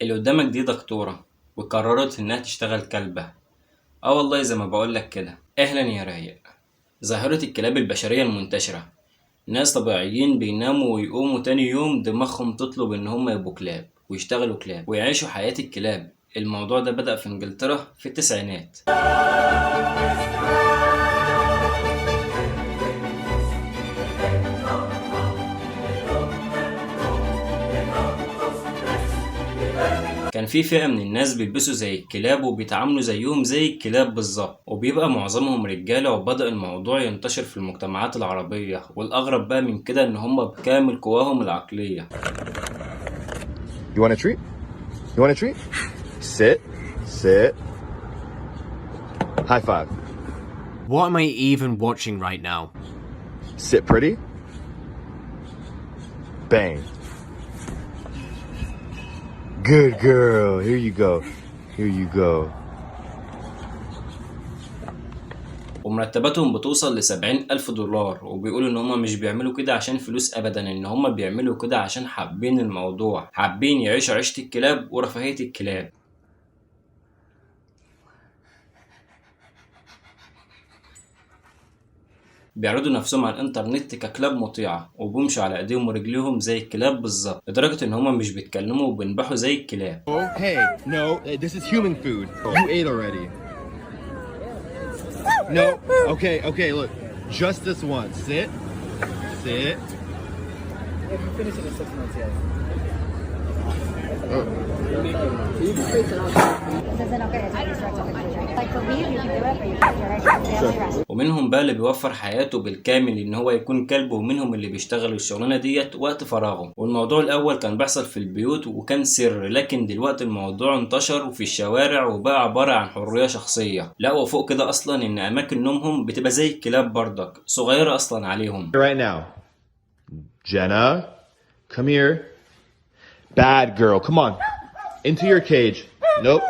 اللي قدامك دي دكتورة وقررت إنها تشتغل كلبة. اه والله زي ما بقولك كده. أهلا يا رايق. ظاهرة الكلاب البشرية المنتشرة، ناس طبيعيين بيناموا ويقوموا تاني يوم دماغهم تطلب إن هم يبقوا كلاب ويشتغلوا كلاب ويعيشوا حياة الكلاب. الموضوع ده بدأ في إنجلترا في التسعينات. كان في فئة من الناس بيلبسوا زي الكلاب وبيتعاملوا زيهم زي الكلاب بالظبط، وبيبقى معظمهم رجالة، وبدأ الموضوع ينتشر في المجتمعات العربية، والأغرب بقى من كده إن هم بكامل قواهم العقلية. You want a treat? You want a treat? Sit. Sit. High five. What am I even watching right now? Sit pretty. Bang. Good girl. Here you go. Here you go. ومرتباتهم بتوصل ل70,000 دولار، وبيقولوا إن هما مش بيعملوا كده عشان فلوس أبدا، إن هما بيعملوا كده عشان حابين الموضوع، حابين يعيشوا عيشة الكلاب ورفاهية الكلاب. بيعرضوا نفسهم على الانترنت ككلاب مطيعة، وبيمشوا على ايديهم ورجليهم زي الكلاب بالظبط، لدرجة ان هما مش بيتكلموا وبينبحوا زي الكلاب. Oh, hey, no, this is human food. You ate already. No, okay, look. Just this one. Sit. Sit. If you finish it in 6 months, yes. Oh. This isn't okay. I don't know. Like for me, you can do it, but you can do it right now. ومنهم بقى اللي بيوفر حياته بالكامل ان هو يكون كلب، ومنهم اللي بيشتغل الشغلانة ديت وقت فراغه. والموضوع الاول كان بيحصل في البيوت وكان سر، لكن دلوقتي الموضوع انتشر وفي الشوارع وبقى عبارة عن حرية شخصية. لا وفوق كده اصلا ان اماكن نومهم بتبقى زي الكلاب بردك، صغيرة اصلا عليهم. Right now. Jenna, come here. Bad girl, come on. Into your cage. Nope.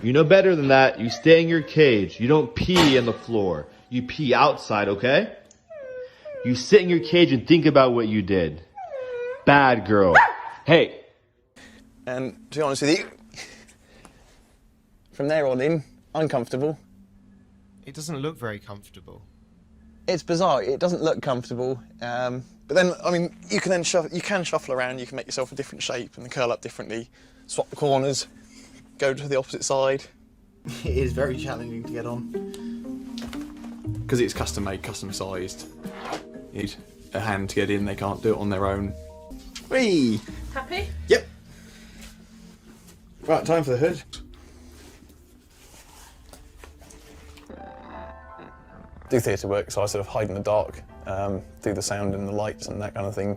You know better than that. You stay in your cage. You don't pee on the floor. You pee outside, okay? You sit in your cage and think about what you did. Bad girl. Hey. And to be honest with you, from there on in, uncomfortable. It doesn't look very comfortable. It's bizarre. It doesn't look comfortable. But then, I mean, you can shuffle around. You can make yourself a different shape and curl up differently. Swap the corners. Go to the opposite side. It is very challenging to get on. Because it's custom made, custom sized. You need a hand to get in, they can't do it on their own. Whee! Happy? Yep. Right, time for the hood. Do theatre work, so I sort of hide in the dark, do the sound and the lights and that kind of thing.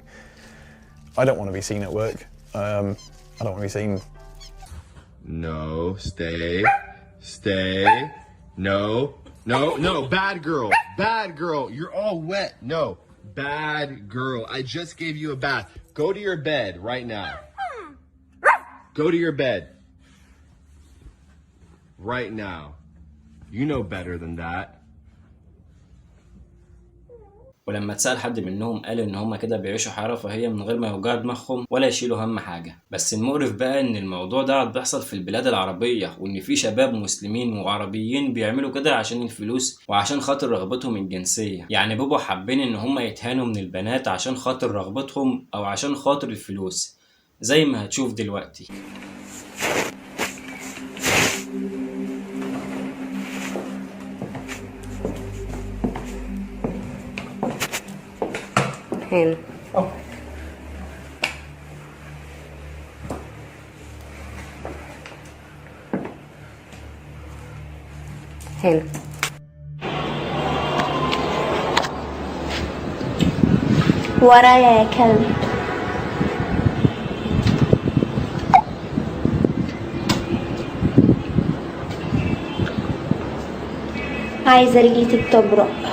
I don't want to be seen at work. I don't want to be seen. No, stay. No, bad girl. You're all wet. No, bad girl. I just gave you a bath. Go to your bed right now. Go to your bed. Right now. You know better than that. ولما اتسأل حد منهم قال ان هما كده بيعيشوا حياة رفاهية من غير ما يوجع دماغهم ولا يشيلوا هم حاجة. بس المقرف بقى ان الموضوع ده بيحصل في البلاد العربية، وان في شباب مسلمين وعربيين بيعملوا كده عشان الفلوس وعشان خاطر رغبتهم الجنسية. يعني بيبقوا حابين ان هما يتهانوا من البنات عشان خاطر رغبتهم او عشان خاطر الفلوس، زي ما هتشوف دلوقتي. Him. Oh. Him. ورايا يا كلب. عايزة رجلي تتبرق.